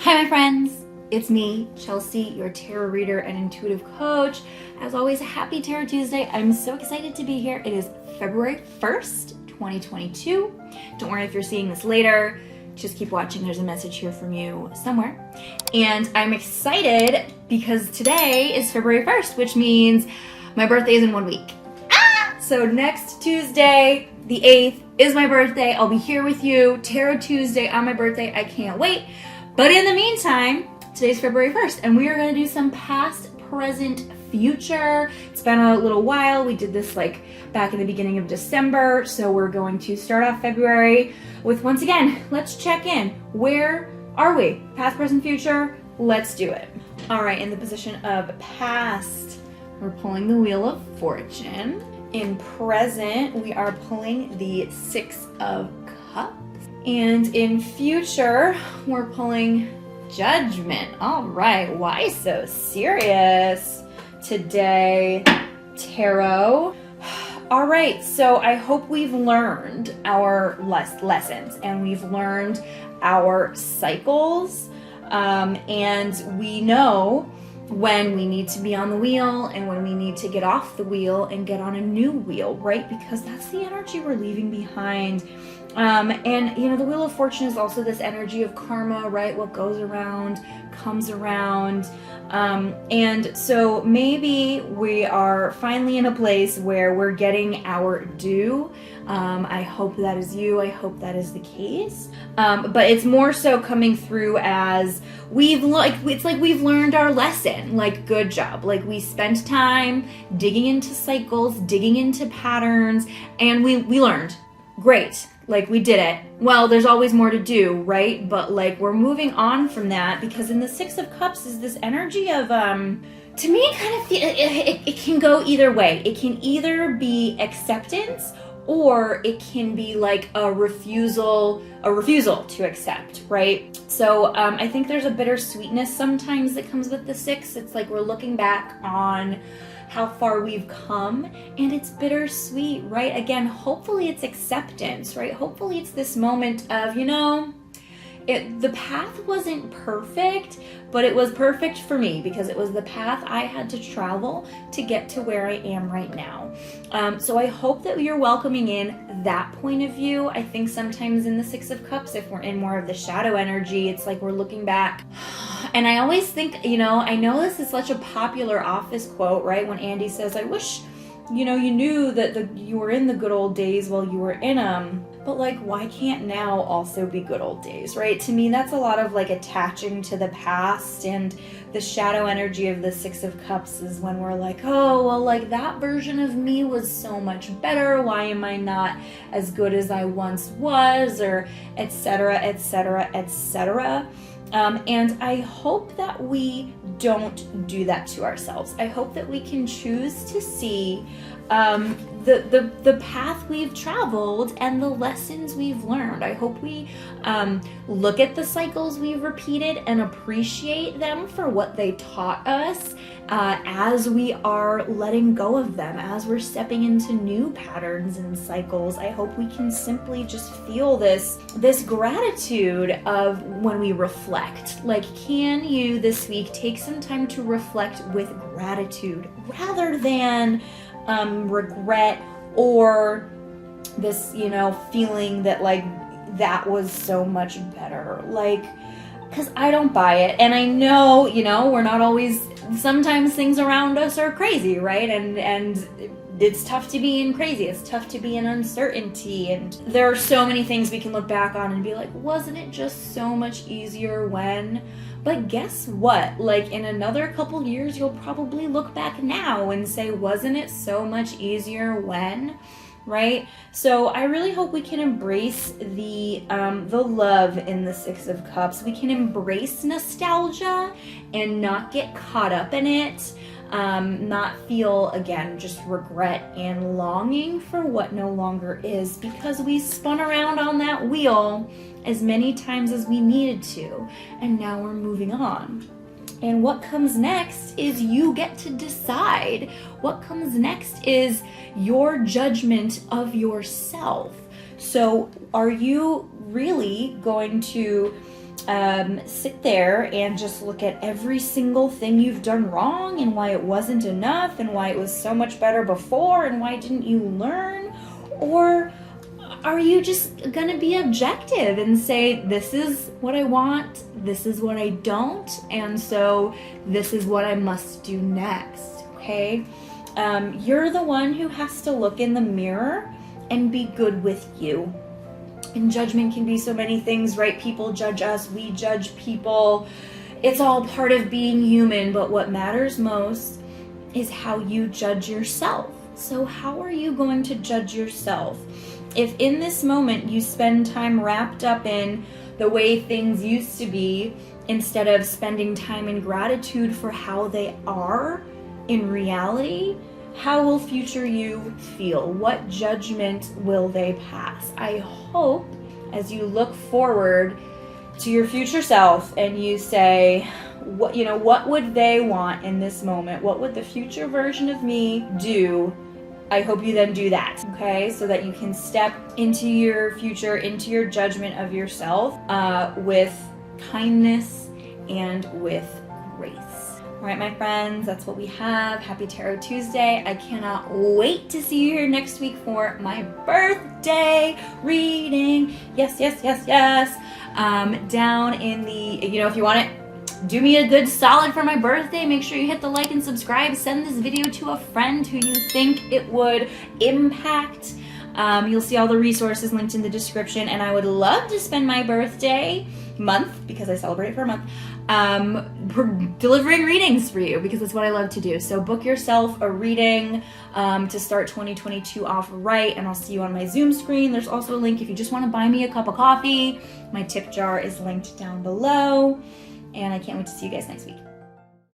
Hi, my friends. It's me, Chelsea, your tarot reader and intuitive coach. As always, happy Tarot Tuesday. I'm so excited to be here. It is February 1st, 2022. Don't worry if you're seeing this later. Just keep watching. There's a message here from you somewhere. And I'm excited because today is February 1st, which means my birthday is in 1 week. So next Tuesday, the 8th, is my birthday. I'll be here with you. Tarot Tuesday on my birthday. I can't wait. But in the meantime, today's February 1st, and we are going to do some past, present, future. It's been a little while. We did this like back in the beginning of December, so we're going to start off February with, once again, let's check in. Where are we? Past, present, future. Let's do it. All right, in the position of past, we're pulling the Wheel of Fortune. In present, we are pulling the Six of Cups. And in future, we're pulling Judgment. All right, why so serious today, Tarot? All right, so I hope we've learned our lessons and we've learned our cycles, and we know when we need to be on the wheel and when we need to get off the wheel and get on a new wheel, right? Because that's the energy we're leaving behind. And you know, the Wheel of Fortune is also this energy of karma, right? What goes around comes around. And so maybe we are finally in a place where we're getting our due. I hope that is you. I hope that is the case. But it's more so coming through as it's like we've learned our lesson. Like, good job. Like, we spent time digging into cycles, digging into patterns, and we learned. Great. Like, we did it. Well, there's always more to do, right? But like, we're moving on from that, because in the Six of Cups is this energy of, to me, it can go either way. It can either be acceptance, or it can be like a refusal to accept, right? So I think there's a bittersweetness sometimes that comes with the Six. It's like we're looking back on how far we've come, and it's bittersweet, right? Again, hopefully it's acceptance, right? Hopefully it's this moment of, you know, the path wasn't perfect, but it was perfect for me because it was the path I had to travel to get to where I am right now. So I hope that you're welcoming in that point of view. I think sometimes in the Six of Cups, if we're in more of the shadow energy, it's like we're looking back. And I always think, you know, I know this is such a popular Office quote, right? When Andy says, I wish, you know, you knew that you were in the good old days while you were in them. But like, why can't now also be good old days, right? To me, that's a lot of like attaching to the past, and the shadow energy of the Six of Cups is when we're like, oh, well, like that version of me was so much better. Why am I not as good as I once was? Or et cetera, et cetera, et cetera. And I hope that we don't do that to ourselves. I hope that we can choose to see the path we've traveled and the lessons we've learned. I hope we look at the cycles we've repeated and appreciate them for what they taught us, as we are letting go of them, as we're stepping into new patterns and cycles. I hope we can simply just feel this gratitude of when we reflect. Like, can you this week take some time to reflect with gratitude rather than regret or this, you know, feeling that like that was so much better? Like, because I don't buy it. And I know, you know, we're not always, sometimes things around us are crazy, right? And it's tough to be in crazy. It's tough to be in uncertainty. And there are so many things we can look back on and be like, wasn't it just so much easier when? But guess what? Like, in another couple years, you'll probably look back now and say, wasn't it so much easier when? Right? So I really hope we can embrace the love in the Six of Cups. We can embrace nostalgia and not get caught up in it. Not feel, again, just regret and longing for what no longer is, because we spun around on that wheel as many times as we needed to, and now we're moving on. And what comes next is you get to decide. What comes next is your judgment of yourself. So are you really going to sit there and just look at every single thing you've done wrong and why it wasn't enough and why it was so much better before and why didn't you learn? Or are you just gonna be objective and say, this is what I want, this is what I don't, and so this is what I must do next, okay? You're the one who has to look in the mirror and be good with you. And judgment can be so many things, right? People judge us, we judge people. It's all part of being human, but what matters most is how you judge yourself. So how are you going to judge yourself? If in this moment you spend time wrapped up in the way things used to be, instead of spending time in gratitude for how they are in reality, how will future you feel? What judgment will they pass? I hope as you look forward to your future self and you say, what would they want in this moment? What would the future version of me do? I hope you then do that, okay? So that you can step into your future, into your judgment of yourself with kindness and with grace. All right, my friends, that's what we have. Happy Tarot Tuesday. I cannot wait to see you here next week for my birthday reading. Yes, yes, yes, yes. Down in the, if you want to do me a good solid for my birthday, make sure you hit the like and subscribe. Send this video to a friend who you think it would impact. You'll see all the resources linked in the description, and I would love to spend my birthday month, because I celebrate for a month, delivering readings for you, because it's what I love to do. So book yourself a reading to start 2022 off right, and I'll see you on my Zoom screen. There's also a link if you just want to buy me a cup of coffee. My tip jar is linked down below, and I can't wait to see you guys next week.